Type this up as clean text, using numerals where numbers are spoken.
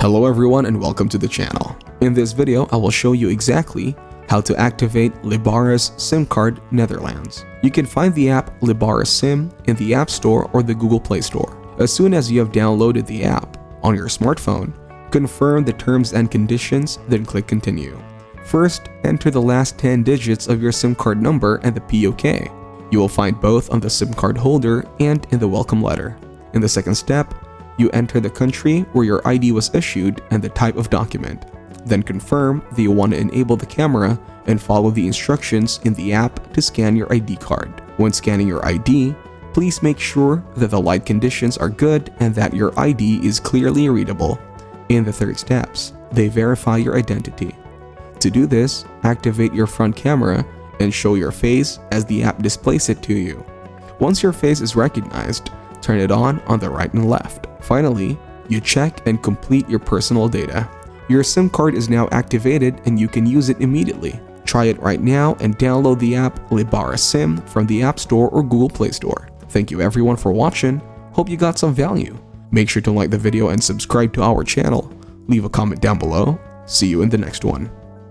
Hello everyone and welcome to the channel. In this video, I will show you exactly how to activate Lebara's SIM card Netherlands. You can find the app Lebara SIM in the App Store or the Google Play Store. As soon as you have downloaded the app on your smartphone, confirm the terms and conditions, then click Continue. First, enter the last 10 digits of your SIM card number and the POK. You will find both on the SIM card holder and in the welcome letter. In the second step, you enter the country where your ID was issued and the type of document. Then confirm that you want to enable the camera and follow the instructions in the app to scan your ID card. When scanning your ID, please make sure that the light conditions are good and that your ID is clearly readable. In the third steps, they verify your identity. To do this, activate your front camera and show your face as the app displays it to you. Once your face is recognized, turn it on the right and left. Finally, you check and complete your personal data. Your SIM card is now activated and you can use it immediately. Try it right now and download the app Lebara SIM from the App Store or Google Play Store. Thank you everyone for watching. Hope you got some value. Make sure to like the video and subscribe to our channel. Leave a comment down below. See you in the next one.